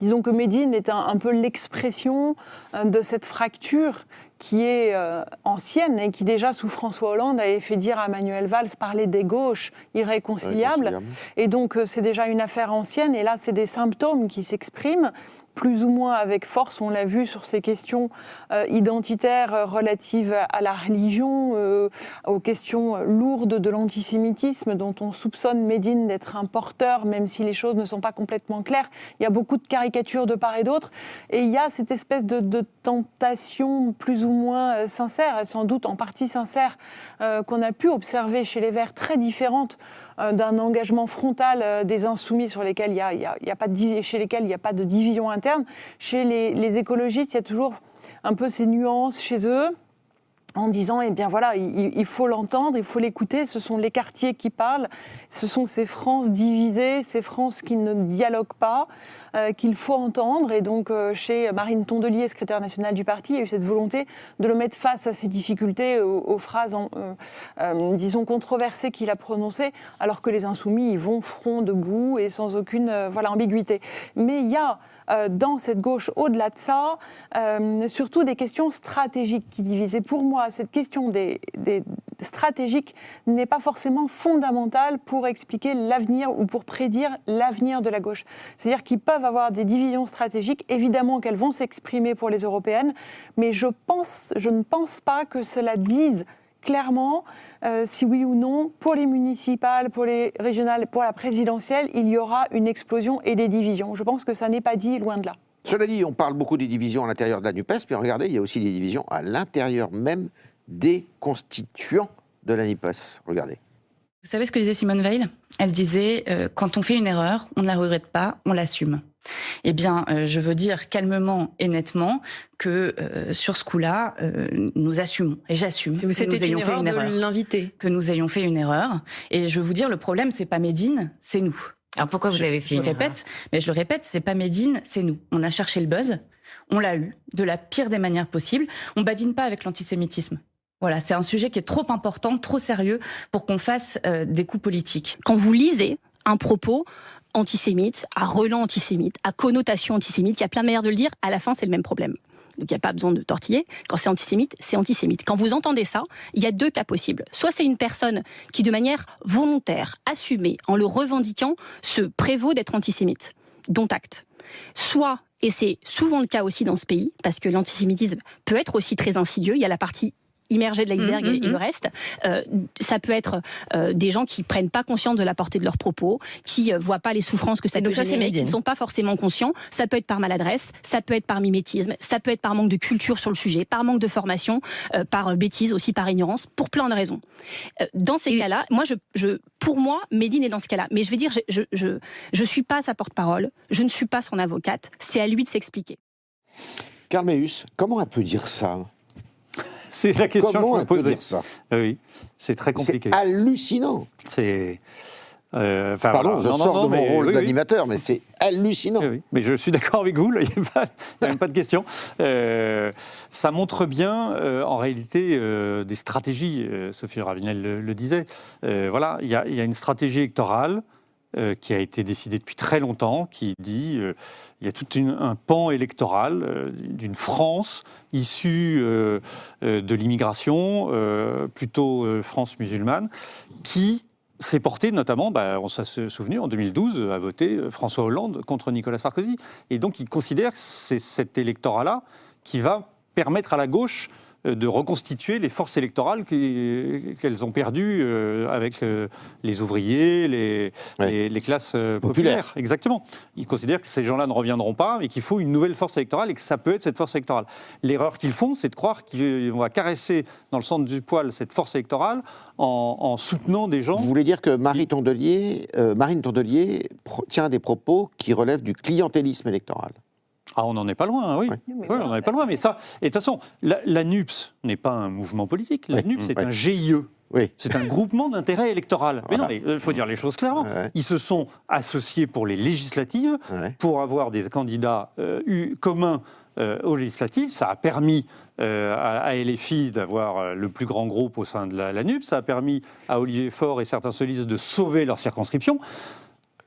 Disons que Médine est un peu l'expression de cette fracture qui est ancienne et qui déjà sous François Hollande avait fait dire à Manuel Valls parler des gauches irréconciliables. Et donc c'est déjà une affaire ancienne et là c'est des symptômes qui s'expriment plus ou moins avec force, on l'a vu sur ces questions identitaires relatives à la religion, aux questions lourdes de l'antisémitisme dont on soupçonne Médine d'être un porteur, même si les choses ne sont pas complètement claires. Il y a beaucoup de caricatures de part et d'autre, et il y a cette espèce de tentation plus ou moins sincère, sans doute en partie sincère, qu'on a pu observer chez les Verts, très différente d'un engagement frontal des insoumis sur lesquels chez lesquels il n'y a pas de division interne. Chez les écologistes, il y a toujours un peu ces nuances chez eux, en disant, eh bien voilà, il faut l'entendre, il faut l'écouter, ce sont les quartiers qui parlent, ce sont ces Frances divisées, ces Frances qui ne dialoguent pas, qu'il faut entendre. Et donc, chez Marine Tondelier, secrétaire nationale du parti, il y a eu cette volonté de le mettre face à ces difficultés, aux phrases, disons, controversées qu'il a prononcées, alors que les insoumis, ils vont front debout et sans aucune ambiguïté. Mais il y a dans cette gauche, au-delà de ça, surtout des questions stratégiques qui divisent. Et pour moi, cette question des stratégiques n'est pas forcément fondamentale pour expliquer l'avenir ou pour prédire l'avenir de la gauche. C'est-à-dire qu'ils peuvent avoir des divisions stratégiques, évidemment qu'elles vont s'exprimer pour les européennes, mais je ne pense pas que cela dise clairement, si oui ou non, pour les municipales, pour les régionales, pour la présidentielle, il y aura une explosion et des divisions. Je pense que ça n'est pas dit, loin de là. Cela dit, on parle beaucoup des divisions à l'intérieur de la NUPES, mais regardez, il y a aussi des divisions à l'intérieur même des constituants de la NUPES. Regardez. Vous savez ce que disait Simone Veil ? Elle disait quand on fait une erreur, on ne la regrette pas, on l'assume. Eh bien, je veux dire calmement et nettement que sur ce coup-là, nous assumons. Et j'assume que nous ayons fait une erreur. De l'inviter. Que nous ayons fait une erreur. Et je veux vous dire, le problème, c'est pas Médine, c'est nous. Alors pourquoi vous avez fait une erreur ? Je le répète, c'est pas Médine, c'est nous. On a cherché le buzz, on l'a eu, de la pire des manières possibles. On badine pas avec l'antisémitisme. Voilà, c'est un sujet qui est trop important, trop sérieux pour qu'on fasse des coups politiques. Quand vous lisez un propos antisémite, à relent antisémite, à connotation antisémite, il y a plein de manières de le dire, à la fin c'est le même problème. Donc il n'y a pas besoin de tortiller. Quand c'est antisémite, c'est antisémite. Quand vous entendez ça, il y a deux cas possibles. Soit c'est une personne qui, de manière volontaire, assumée, en le revendiquant, se prévaut d'être antisémite, dont acte. Soit, et c'est souvent le cas aussi dans ce pays, parce que l'antisémitisme peut être aussi très insidieux, il y a la partie immergé de l'iceberg et le reste. Ça peut être des gens qui prennent pas conscience de la portée de leurs propos, qui voient pas les souffrances que ça peut générer, qui ne sont pas forcément conscients. Ça peut être par maladresse, ça peut être par mimétisme, ça peut être par manque de culture sur le sujet, par manque de formation, par bêtise, aussi par ignorance, pour plein de raisons. Dans ces cas-là, pour moi, Médine est dans ce cas-là. Mais je vais dire, je suis pas sa porte-parole, je ne suis pas son avocate, c'est à lui de s'expliquer. Karl Meeus, comment elle peut dire ça ? C'est la question Comment que je me pose. Dire ça Oui, c'est très compliqué. C'est hallucinant. C'est... Pardon, je sors de mon rôle d'animateur, mais c'est hallucinant. Oui, mais je suis d'accord avec vous, il n'y a même pas de question. Ça montre bien, en réalité, des stratégies. Sophie Ravinel le disait. Voilà, il y a une stratégie électorale qui a été décidée depuis très longtemps, qui dit il y a tout un pan électoral d'une France issue de l'immigration, plutôt France musulmane, qui s'est porté notamment, on s'est souvenu, en 2012, à voter François Hollande contre Nicolas Sarkozy. Et donc il considère que c'est cet électorat-là qui va permettre à la gauche de reconstituer les forces électorales qu'elles ont perdues avec les ouvriers, les classes populaires. Exactement. Ils considèrent que ces gens-là ne reviendront pas et qu'il faut une nouvelle force électorale et que ça peut être cette force électorale. L'erreur qu'ils font, c'est de croire qu'on va caresser dans le centre du poil cette force électorale en soutenant des gens... Vous voulez dire que Marine Tondelier tient des propos qui relèvent du clientélisme électoral ? Ah, on n'en est pas loin, oui. Oui, on n'en est pas loin. Mais ça, et de toute façon, la NUPES n'est pas un mouvement politique. La NUPES, c'est un GIE. Oui. C'est un groupement d'intérêt électoral. Voilà. Mais non, il faut dire les choses clairement. Ils se sont associés pour les législatives, pour avoir des candidats communs aux législatives. Ça a permis à LFI d'avoir le plus grand groupe au sein de la NUPES. Ça a permis à Olivier Faure et certains solistes de sauver leur circonscription.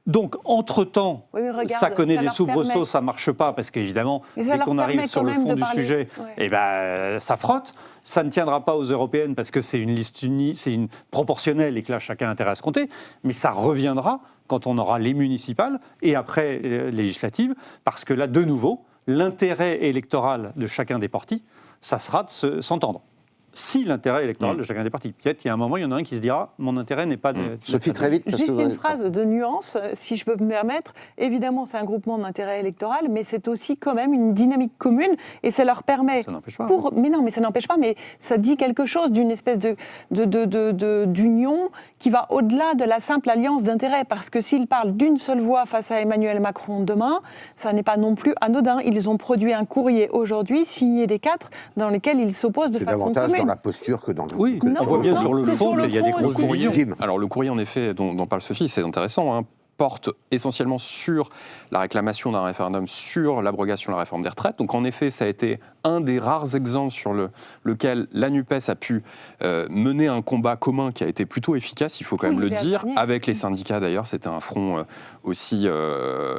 Donc, entre-temps, Oui, mais regarde, ça connaît ça des leur soubresauts, permet- ça ne marche pas, parce qu'évidemment, Mais ça dès leur qu'on arrive permet sur quand le même fond de du parler. sujet, Ouais. eh ben, ça frotte. Ça ne tiendra pas aux européennes, parce que c'est une liste unie, c'est une proportionnelle, et que là, chacun a intérêt à se compter. Mais ça reviendra quand on aura les municipales, et après les législatives, parce que là, de nouveau, l'intérêt électoral de chacun des partis, ça sera de s'entendre. Si l'intérêt électoral de chacun des partis. Peut-être qu'il y a un moment, il y en a un qui se dira « mon intérêt n'est pas de… » Sophie, très vite. parce Juste que vous une avez- phrase de nuance, si je peux me permettre. Évidemment, c'est un groupement d'intérêt électoral, mais c'est aussi quand même une dynamique commune, et ça leur permet… Ça n'empêche pas. Mais non, mais ça n'empêche pas, mais ça dit quelque chose d'une espèce d'union qui va au-delà de la simple alliance d'intérêts. Parce que s'ils parlent d'une seule voix face à Emmanuel Macron demain, ça n'est pas non plus anodin. Ils ont produit un courrier aujourd'hui, signé des 4, dans lequel ils s'opposent de C'est façon davantage dans commune. la posture que dans le. Oui, Non, on voit bien non, sur le c'est fond sur le qu'il y a des fond grosses aussi. divisions. Jim. Alors le courrier, en effet, dont parle Sophie, c'est intéressant, hein, porte essentiellement sur la réclamation d'un référendum sur l'abrogation de la réforme des retraites. Donc en effet, ça a été un des rares exemples sur lequel la NUPES a pu mener un combat commun qui a été plutôt efficace, il faut quand même le l'hiver dire, dernier. avec les syndicats d'ailleurs, c'était un front aussi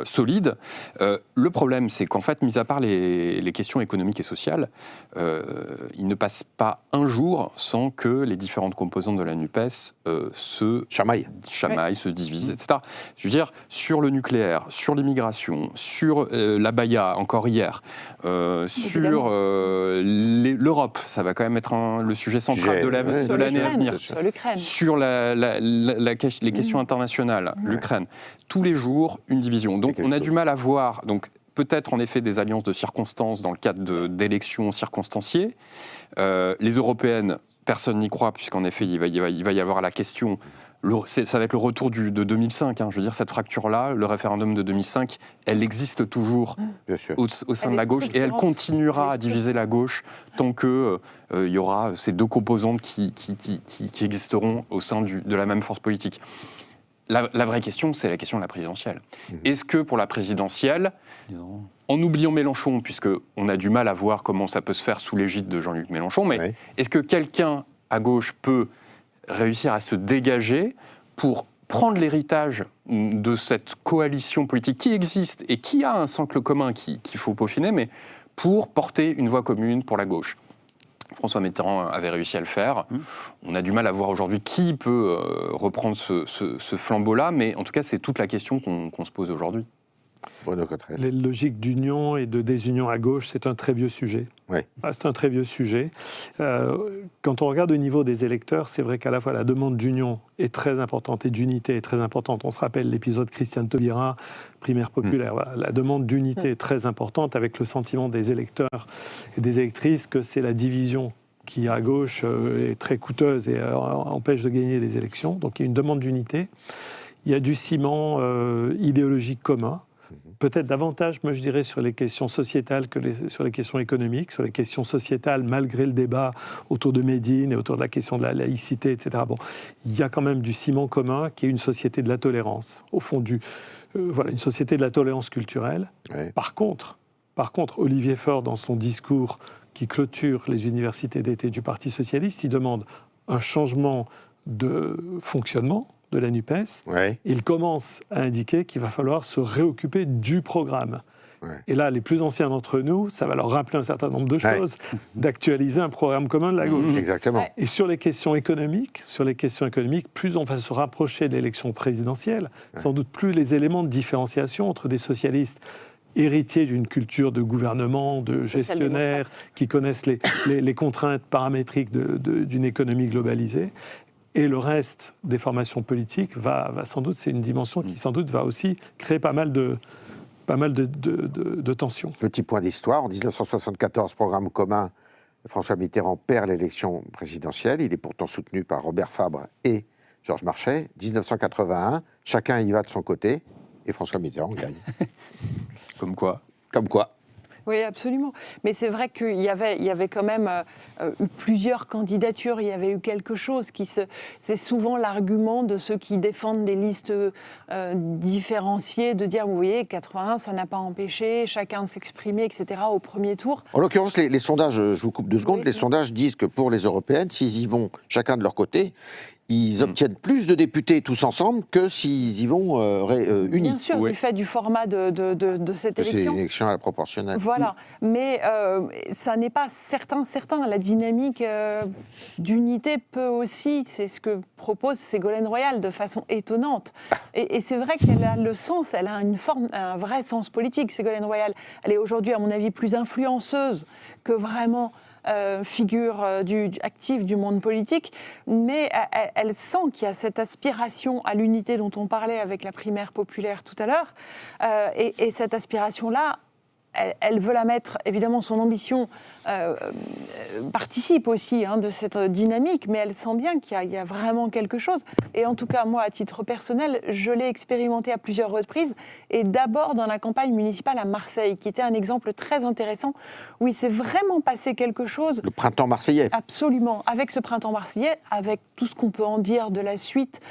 solide. Le problème, c'est qu'en fait, mis à part les questions économiques et sociales, il ne passe pas un jour sans que les différentes composantes de la NUPES se Chamaille. chamaillent, se divisent, etc. Je veux dire, sur le nucléaire, sur l'immigration, sur la Baïa, encore hier, sur l'Europe, ça va quand même être le sujet central de l'année à venir. Sur l'Ukraine. Sur les questions internationales, l'Ukraine. Tous les jours, une division. Donc on a du mal à voir... Donc, peut-être en effet des alliances de circonstances dans le cadre d'élections circonstanciées. Les européennes, personne n'y croit, puisqu'en effet, il va y avoir la question... Ça va être le retour de 2005. Hein. Je veux dire, cette fracture-là, le référendum de 2005, elle existe toujours Bien sûr. au sein Elle de la est gauche et elle structurante. continuera Elle est à diviser la gauche tant que il y aura ces deux composantes qui existeront au sein de la même force politique. La vraie question, c'est la question de la présidentielle. Est-ce que pour la présidentielle, en oubliant Mélenchon, puisqu'on a du mal à voir comment ça peut se faire sous l'égide de Jean-Luc Mélenchon, mais Ouais. est-ce que quelqu'un à gauche peut réussir à se dégager pour prendre l'héritage de cette coalition politique qui existe et qui a un socle commun qu'il faut peaufiner, mais pour porter une voix commune pour la gauche? François Mitterrand avait réussi à le faire. On a du mal à voir aujourd'hui qui peut reprendre ce flambeau-là, mais en tout cas, c'est toute la question qu'on se pose aujourd'hui. Bruno Cottrell. Les logiques d'union et de désunion à gauche, c'est un très vieux sujet. Ouais. C'est un très vieux sujet. Quand on regarde au niveau des électeurs, c'est vrai qu'à la fois la demande d'union est très importante et d'unité est très importante. On se rappelle l'épisode Christiane Taubira, primaire populaire. Voilà. La demande d'unité est très importante avec le sentiment des électeurs et des électrices que c'est la division qui, à gauche, est très coûteuse et empêche de gagner les élections. Donc il y a une demande d'unité. Il y a du ciment idéologique commun. Peut-être davantage, moi je dirais, sur les questions sociétales que sur les questions économiques. Sur les questions sociétales, malgré le débat autour de Médine et autour de la question de la laïcité, etc. Bon, il y a quand même du ciment commun qui est une société de la tolérance. Au fond, voilà, une société de la tolérance culturelle. Ouais. Par contre, Olivier Faure, dans son discours qui clôture les universités d'été du Parti socialiste, il demande un changement de fonctionnement de la NUPES. Ouais. Il commence à indiquer qu'il va falloir se réoccuper du programme. Ouais. Et là, les plus anciens d'entre nous, ça va leur rappeler un certain nombre de choses, d'actualiser un programme commun de la gauche. Exactement. Ouais. Et sur les questions économiques, plus on va se rapprocher de l'élection présidentielle, sans doute plus les éléments de différenciation entre des socialistes héritiers d'une culture de gouvernement, de gestionnaires, qui connaissent les contraintes paramétriques d'une économie globalisée. Et le reste des formations politiques va sans doute, c'est une dimension qui sans doute va aussi créer pas mal de tensions. Petit point d'histoire. En 1974, programme commun, François Mitterrand perd l'élection présidentielle. Il est pourtant soutenu par Robert Fabre et Georges Marchais. 1981, chacun y va de son côté et François Mitterrand gagne. Comme quoi. Comme quoi. Oui, absolument. Mais c'est vrai qu'il y avait quand même eu plusieurs candidatures. Il y avait eu quelque chose c'est souvent l'argument de ceux qui défendent des listes différenciées, de dire, vous voyez, 81, ça n'a pas empêché chacun de s'exprimer, etc. au premier tour. En l'occurrence, les sondages, je vous coupe 2 secondes, Oui, les oui. sondages disent que pour les européennes, s'ils y vont chacun de leur côté, ils obtiennent plus de députés tous ensemble que s'ils y vont unis. Bien sûr, du fait du format de cette élection. C'est une élection à la proportionnelle. Voilà, mais ça n'est pas certain. La dynamique d'unité peut aussi, c'est ce que propose Ségolène Royal de façon étonnante. Et c'est vrai qu'elle a le sens, elle a un vrai sens politique, Ségolène Royal. Elle est aujourd'hui, à mon avis, plus influenceuse que vraiment figure active du monde politique, mais elle sent qu'il y a cette aspiration à l'unité dont on parlait avec la primaire populaire tout à l'heure, et cette aspiration-là, elle veut la mettre, évidemment, son ambition participe aussi de cette dynamique, mais elle sent bien qu'il y a vraiment quelque chose. Et en tout cas, moi, à titre personnel, je l'ai expérimenté à plusieurs reprises, et d'abord dans la campagne municipale à Marseille, qui était un exemple très intéressant, où il s'est vraiment passé quelque chose. Le printemps marseillais. Absolument. Avec ce printemps marseillais, avec tout ce qu'on peut en dire de la suite,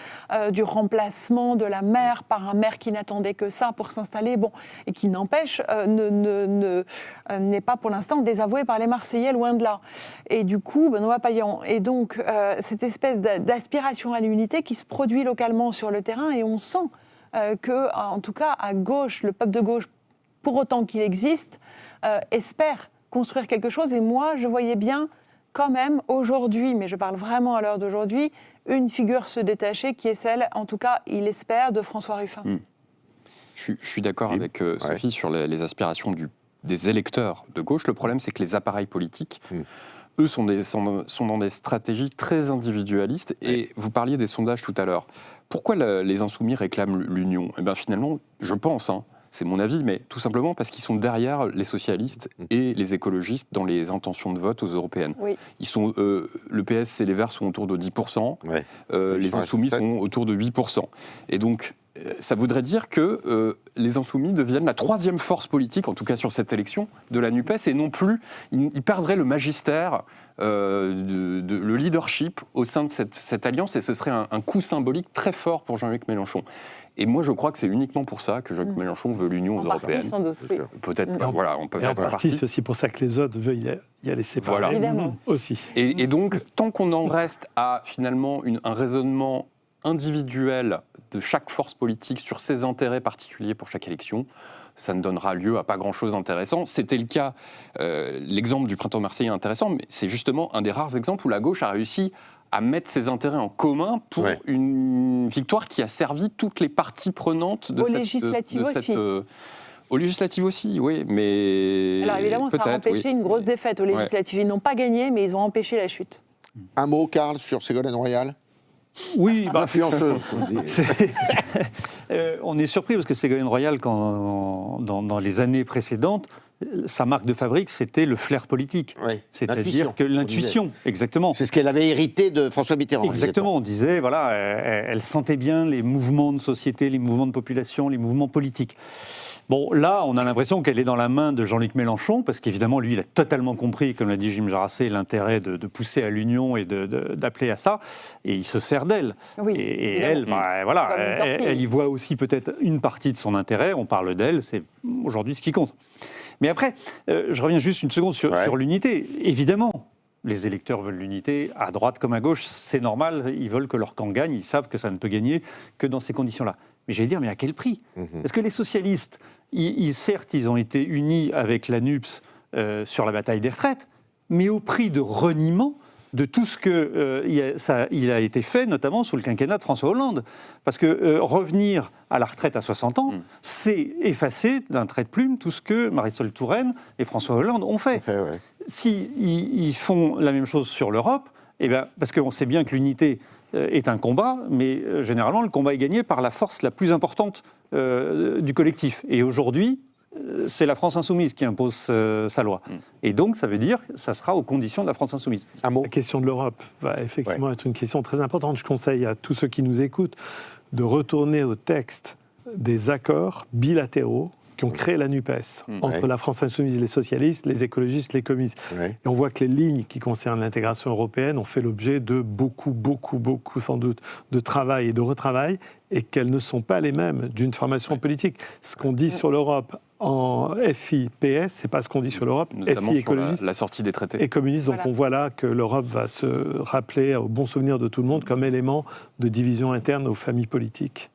du remplacement de la maire par un maire qui n'attendait que ça pour s'installer, et qui n'empêche, n'est pas pour l'instant désavoué par les Marseillais, loin de là. Et du coup, Benoît Payan. Et donc, cette espèce d'aspiration à l'unité qui se produit localement sur le terrain, et on sent que, en tout cas, à gauche, le peuple de gauche, pour autant qu'il existe, espère construire quelque chose. Et moi, je voyais bien, quand même, aujourd'hui, mais je parle vraiment à l'heure d'aujourd'hui, une figure se détacher qui est celle, en tout cas, il espère, de François Ruffin. Je suis d'accord avec Sophie sur les aspirations des électeurs de gauche. Le problème, c'est que les appareils politiques, eux, sont dans des stratégies très individualistes. Et vous parliez des sondages tout à l'heure. Pourquoi les Insoumis réclament l'union ? Eh bien, finalement, je pense, c'est mon avis, mais tout simplement parce qu'ils sont derrière les socialistes et les écologistes dans les intentions de vote aux européennes. Oui. Ils sont, le PS et les Verts sont autour de 10%, les Insoumis sont autour de 8%. Et donc, ça voudrait dire que les Insoumis deviennent la troisième force politique, en tout cas sur cette élection, de la NUPES, et non plus, ils perdraient le magistère, le leadership au sein de cette alliance, et ce serait un coup symbolique très fort pour Jean-Luc Mélenchon. Et moi, je crois que c'est uniquement pour ça que Jean-Luc Mélenchon veut l'Union européenne. Peut-être, on peut être partie. C'est aussi pour ça que les autres veulent y aller séparer. Voilà. Évidemment. Aussi. Et donc, tant qu'on en reste à finalement un raisonnement individuel de chaque force politique sur ses intérêts particuliers pour chaque élection, ça ne donnera lieu à pas grand-chose d'intéressant. C'était le cas, l'exemple du printemps marseillais est intéressant, mais c'est justement un des rares exemples où la gauche a réussi à mettre ses intérêts en commun pour une victoire qui a servi toutes les parties prenantes de cette aux législatives aussi, oui, mais... Alors évidemment, ça a empêché une grosse défaite aux législatives. Ils n'ont pas gagné, mais ils ont empêché la chute. Un mot, Karl, sur Ségolène Royal ? Oui, influenceuse. On est surpris parce que Ségolène Royal, dans les années précédentes, sa marque de fabrique, c'était le flair politique. Oui, c'est-à-dire que l'intuition, exactement. C'est ce qu'elle avait hérité de François Mitterrand. Exactement, on disait, voilà, elle sentait bien les mouvements de société, les mouvements de population, les mouvements politiques. Bon, là, on a l'impression qu'elle est dans la main de Jean-Luc Mélenchon, parce qu'évidemment, lui, il a totalement compris, comme l'a dit Jim Jarassé, l'intérêt de pousser à l'union et d'appeler à ça, et il se sert d'elle. Oui, et elle, elle y voit aussi peut-être une partie de son intérêt, on parle d'elle, c'est aujourd'hui ce qui compte. Mais après, je reviens juste une seconde sur l'unité. Évidemment, les électeurs veulent l'unité, à droite comme à gauche, c'est normal, ils veulent que leur camp gagne, ils savent que ça ne peut gagner que dans ces conditions-là. Mais j'allais dire, mais à quel prix ? Parce que les socialistes, certes, ils ont été unis avec la NUPES sur la bataille des retraites, mais au prix de reniement de tout ce il a été fait, notamment sous le quinquennat de François Hollande. Parce que revenir à la retraite à 60 ans, c'est effacer d'un trait de plume tout ce que Marisol Touraine et François Hollande ont fait. S'ils font la même chose sur l'Europe, parce qu'on sait bien que l'unité est un combat, mais généralement, le combat est gagné par la force la plus importante du collectif. Et aujourd'hui, c'est la France insoumise qui impose sa loi. Et donc, ça veut dire que ça sera aux conditions de la France insoumise. La question de l'Europe va effectivement être une question très importante. Je conseille à tous ceux qui nous écoutent de retourner au texte des accords bilatéraux qui ont créé la NUPES, entre Ouais. la France insoumise, les socialistes, les écologistes, les communistes. Ouais. Et on voit que les lignes qui concernent l'intégration européenne ont fait l'objet de beaucoup, sans doute, de travail et de retravail, et qu'elles ne sont pas les mêmes d'une formation politique. Ce qu'on dit sur l'Europe en FI, PS, c'est pas ce qu'on dit sur l'Europe Notamment FI, sur écologiste la sortie des traités. et communiste. Donc Voilà. on voit là que l'Europe va se rappeler au bon souvenir de tout le monde comme élément de division interne aux familles politiques.